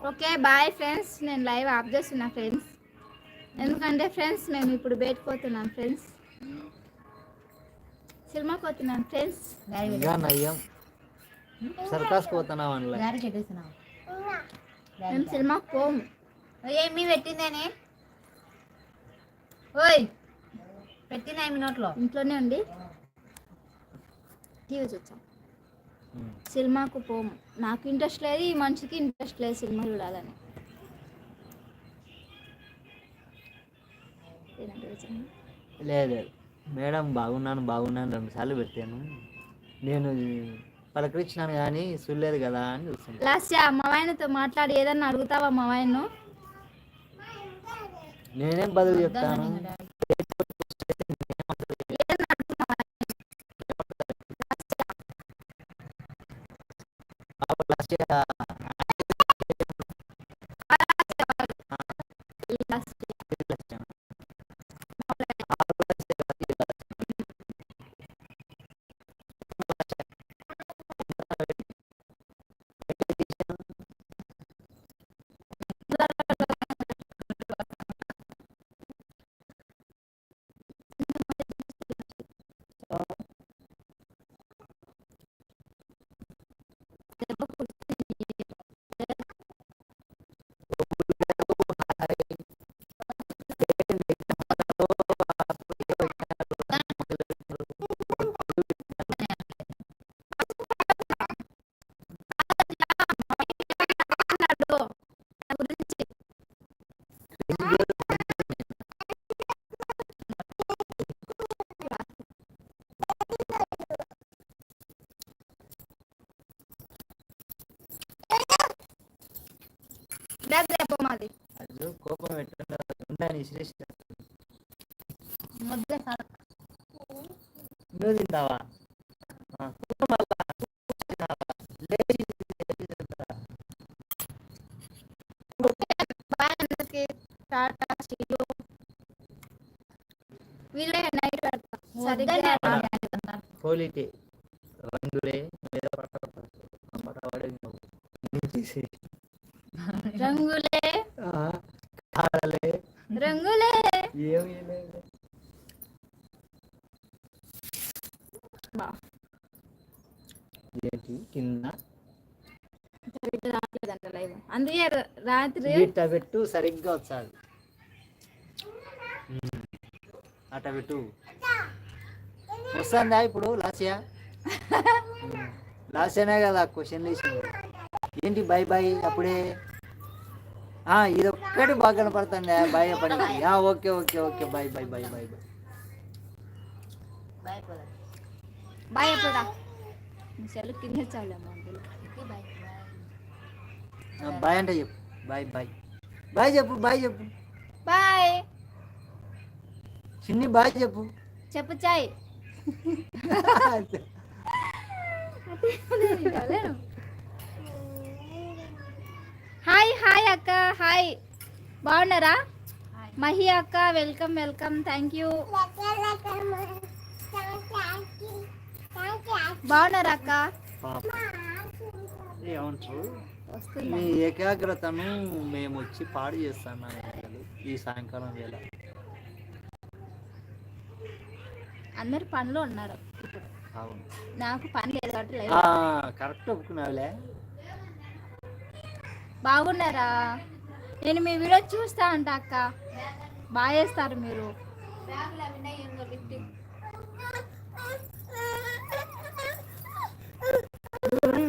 Okay bye friends, నేను live of చేస్తున్నా friends. ఎందుకంటే ఫ్రెండ్స్ మేము ఇప్పుడు బయటకు పోతున్నాం ఫ్రెండ్స్, సినిమాకి పోతున్నాం ఫ్రెండ్స్. సర్కాస్ పోతున్నాం మేము సినిమాకి పోము. ఏమి పెట్టిందేనే? ఓయ్ పెట్టిందా మీ నోట్లో? ఇంట్లోనే ఉండి టీవీ చూసాం. సినిమాకు పోము. నాకు ఇంట్రెస్ట్ లేదు, ఈ మనిషికి ఇంట్రెస్ట్ లేదు సినిమా చూడాలని. లేదు మేడం బాగున్నాను 2 సార్లు పెట్టాను. నేను పలకరించినాను కానీ చూడలేదు కదా అని చూస్తాను. లాస్ట్ మా ఆయనతో మాట్లాడి ఏదన్నా అడుగుతావా మా ఆయన్ను? నేనేం బదులు చెప్తాను? కోపం నువ్వు తింటావా? క్వాలిటీ రంగులే రంగులే కాడలే రంగులే ఏమీ లేదు. ఏంటి కింద అందుకే రాత్రి ఇట్ట పెట్టు సరిగ్గా వచ్చాది. అట్ట పెట్టు వస్తుందా ఇప్పుడు? లాస్యానే కదా క్వశ్చన్ వేసింది. ఏంటి బాయ్ బాయ్ అప్పుడే? ఇది ఒక్కటి బాగా కనపడుతుంది బాయ్ పని. Okay okay okay bye bye bye bye bye bye ఎప్పుడా సెల్ కింద చాలమ్మా. బాయ్ అంటే చెప్పు. బాయ్ బాయ్ బాయ్ చెప్పు. బాయ్ చెప్పు. బాయ్ చిన్ని బాయ్ చెప్పు. చెప్పు చాయ్. హాయ్ హాయ్ అక్క, హాయ్. బాగున్నారా? మహి అక్క వెల్కమ్ వెల్కమ్, థ్యాంక్ యూ. బాగున్నారా అక్క? ఏమంటారు, మీ ఏకాగ్రతను మేము వచ్చి పాడు చేస్తున్నాం ఈ సాయంకాలం వేళ. అందరు పనిలో ఉన్నారు ఇప్పుడు. అవును, నాకు పని లేదు కాబట్టి కరెక్ట్ ఒప్పుకున్నావులే. బాగున్నారా? నేను మీ వీడియో చూస్తా అంట అక్క, బాగా చేస్తారు మీరు.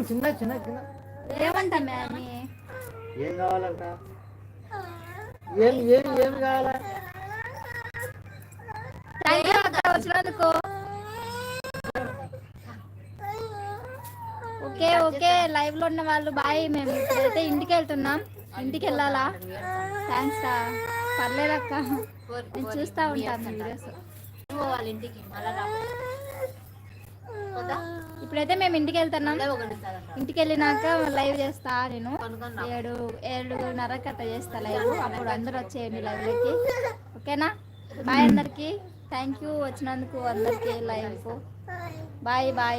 చిన్న చిన్న చిన్న ఏమంటా మ్యామ్? ఏం కావాలంట? ఏమి ఏమి ఏమి కావాలా? థ్యాంక్ యూ అక్క వచ్చినందుకు. ఓకే ఓకే, లైవ్ లో ఉన్న వాళ్ళు బాయ్. మేము ఇప్పుడైతే ఇంటికి వెళ్తున్నాం, ఇంటికి వెళ్ళాలా? థ్యాంక్స్ రా. పర్లేదు అక్క, నేను చూస్తా ఉంటాను వీడియోస్. ఇప్పుడైతే మేము ఇంటికి వెళ్తున్నాం, ఇంటికి వెళ్ళినాక లైవ్ చేస్తా. నేను 7:30 అట్లా చేస్తా లైవ్, అప్పుడు అందరూ వచ్చేయండి లైవ్లోకి. ఓకేనా? బాయ్ అందరికి, థ్యాంక్ యూ వచ్చినందుకు అందరికి లైవ్. Bye bye.